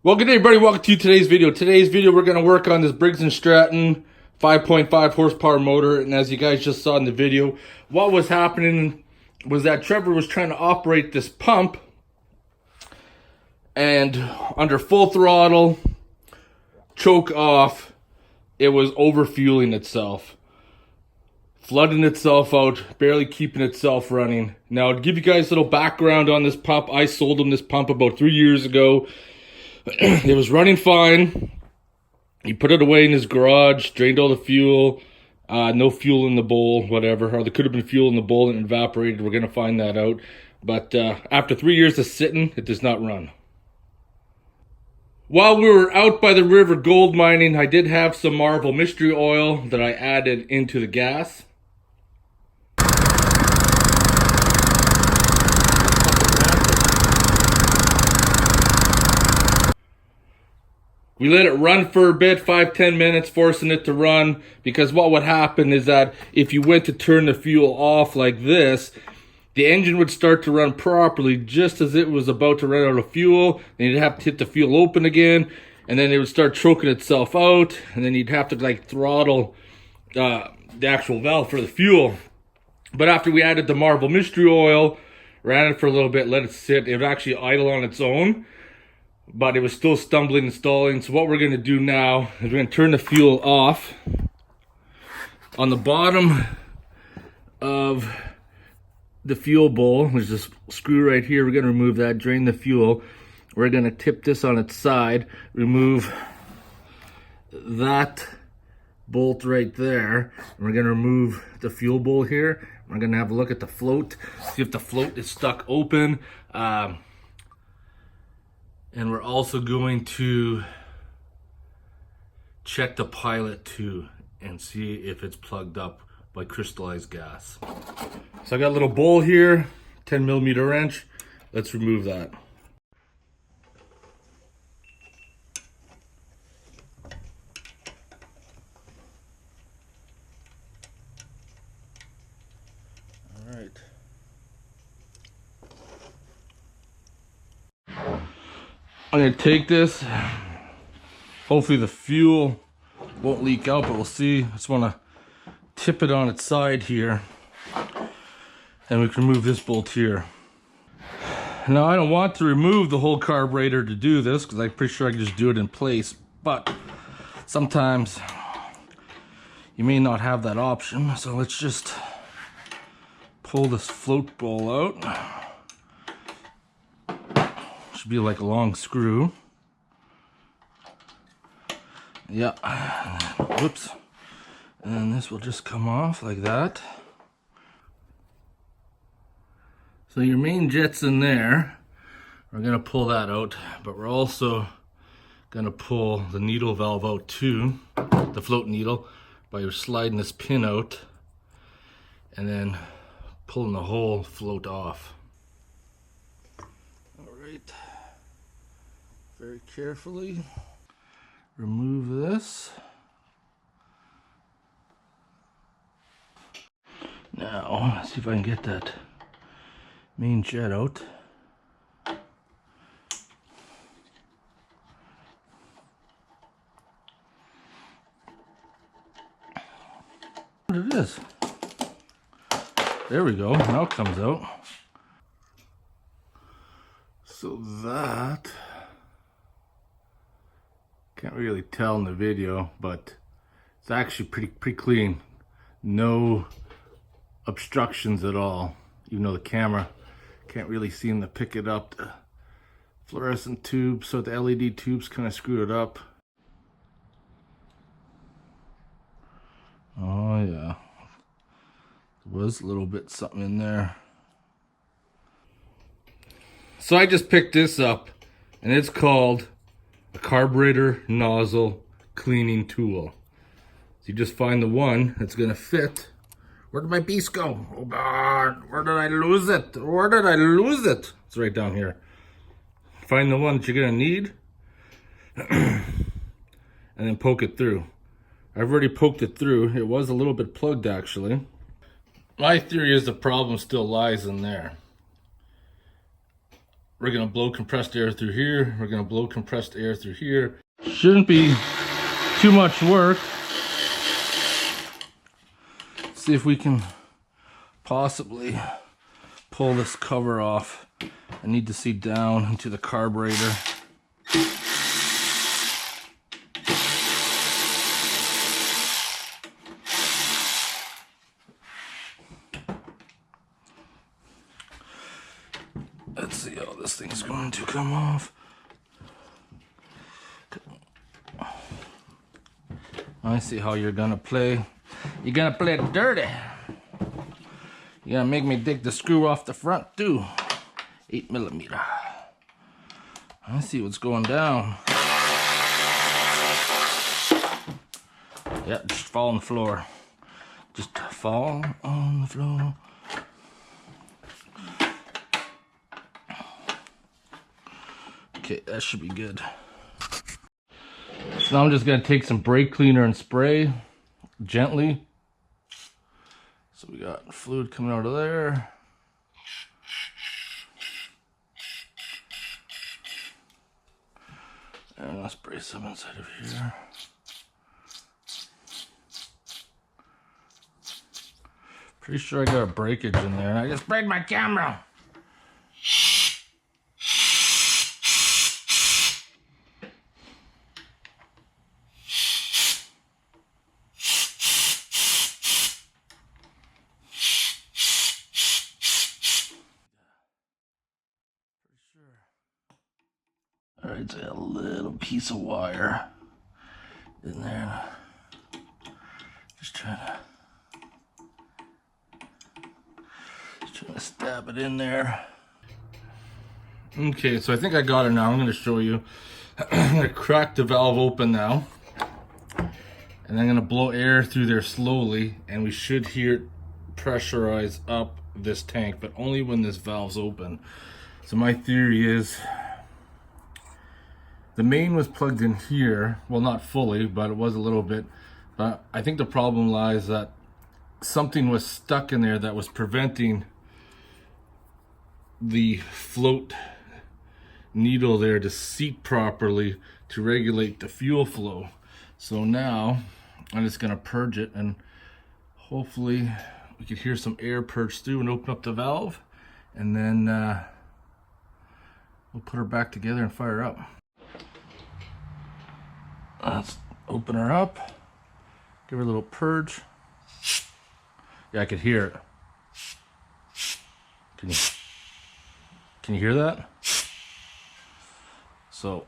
Well, good day, everybody. Welcome to today's video. Today's video, we're going to work on this Briggs & Stratton 5.5 horsepower motor. And as you guys just saw in the video, what was happening was that Trevor was trying to operate this pump. And under full throttle, choke off, it was overfueling itself. Flooding itself out, barely keeping itself running. Now, to give you guys a little background on this pump, I sold him this pump about 3 years ago. It was running fine. He put it away in his garage, drained all the fuel. No fuel in the bowl, whatever. Or there could have been fuel in the bowl and it evaporated. We're going to find that out. But after 3 years of sitting, it does not run. While we were out by the river gold mining, I did have some Marvel mystery oil that I added into the gas. We let it run for a bit, 5-10 minutes, forcing it to run, because what would happen is that if you went to turn the fuel off like this, the engine would start to run properly just as it was about to run out of fuel. Then you'd have to hit the fuel open again, and then it would start choking itself out, and then you'd have to like throttle the actual valve for the fuel. But after we added the Marvel mystery oil, ran it for a little bit, let it sit, it would actually idle on its own. But it was still stumbling and stalling. So what we're going to do now is we're going to turn the fuel off. On the bottom of the fuel bowl, there's this screw right here. We're going to remove that, drain the fuel. We're going to tip this on its side, remove that bolt right there. And we're going to remove the fuel bowl here. We're going to have a look at the float, see if the float is stuck open. And we're also going to check the pilot too and see if it's plugged up by crystallized gas. So I got a little bowl here, 10mm wrench. Let's remove that. All right. I'm going to take this, hopefully the fuel won't leak out, but we'll see. I just want to tip it on its side here, and we can remove this bolt here. Now I don't want to remove the whole carburetor to do this, because I'm pretty sure I can just do it in place, but sometimes you may not have that option, so let's just pull this float bowl out. Be like a long screw. Yeah. Whoops. And this will just come off like that. So your main jet's in there. We're gonna pull that out, but we're also gonna pull the needle valve out too, the float needle, by sliding this pin out and then pulling the whole float off. All right. Very carefully remove this. Now, let's see if I can get that main jet out. What it is. There we go. Now it comes out. So that, can't really tell in the video, but it's actually pretty clean. No obstructions at all, even though the camera can't really seem to pick it up. The fluorescent tube, so the LED tubes kind of screwed it up. Oh yeah, there was a little bit something in there. So I just picked this up, and it's called a carburetor nozzle cleaning tool. So you just find the one that's gonna fit. Where did my piece go? Oh God, where did I lose it? Where did I lose it? It's right down here. Find the one that you're gonna need, and then poke it through. I've already poked it through. It was a little bit plugged actually. My theory is the problem still lies in there. We're gonna blow compressed air through here. We're gonna blow compressed air through here. Shouldn't be too much work. Let's see if we can possibly pull this cover off. I need to see down into the carburetor. Let's see how this thing's going to come off. I see how you're gonna play. You're gonna play it dirty. You're gonna make me dig the screw off the front too. 8mm. I see what's going down. Yeah, just fall on the floor. Just fall on the floor. Okay, that should be good. So now I'm just gonna take some brake cleaner and spray gently. So we got fluid coming out of there. And I'll spray some inside of here. Pretty sure I got a breakage in there, and I just sprayed my camera. Alright, so I got a little piece of wire in there. Just trying to stab it in there. Okay, so I think I got it now. I'm going to show you. I'm going to crack the valve open now. And I'm going to blow air through there slowly. And we should hear it pressurize up this tank, but only when this valve's open. So my theory is the main was plugged in here. Well, not fully, but it was a little bit. But I think the problem lies that something was stuck in there that was preventing the float needle there to seat properly to regulate the fuel flow. So now I'm just gonna purge it, and hopefully we can hear some air purge through and open up the valve, and then we'll put her back together and fire her up. Let's open her up, give her a little purge. Yeah, I could hear it. Can you hear that? So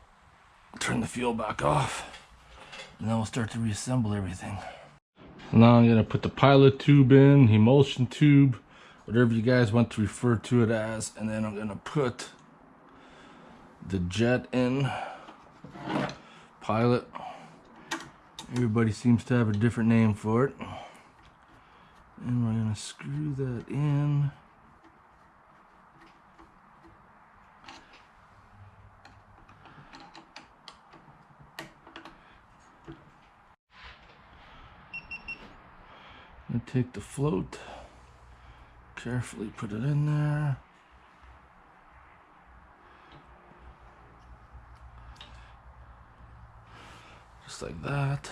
turn the fuel back off, and then we'll start to reassemble everything. Now I'm gonna put the pilot tube in, emulsion tube, whatever you guys want to refer to it as, and then I'm gonna put the jet in. Pilot. Everybody seems to have a different name for it. And we're gonna screw that in. And take the float, carefully put it in there. Just like that.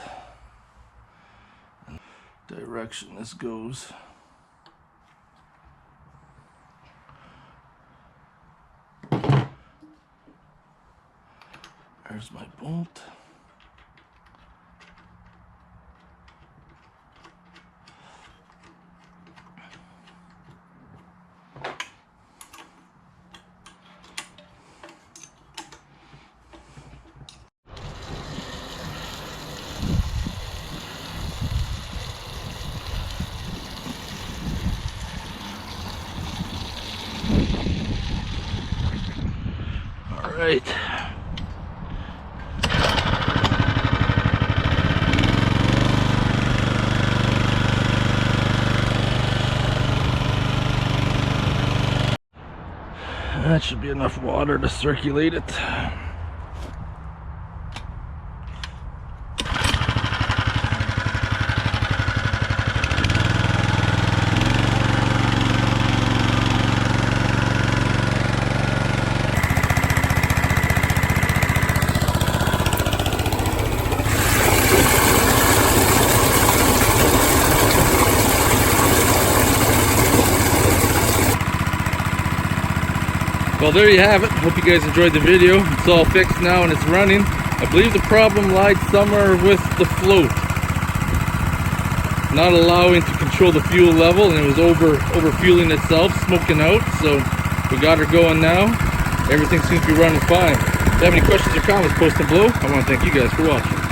And direction this goes. There's my bolt. Right. That should be enough water to circulate it. Well, there you have it. Hope you guys enjoyed the video. It's all fixed now and it's running. I believe the problem lied somewhere with the float, not allowing to control the fuel level, and it was over fueling itself, smoking out. So we got her going now. Everything seems to be running fine. If you have any questions or comments, post them below. I want to thank you guys for watching.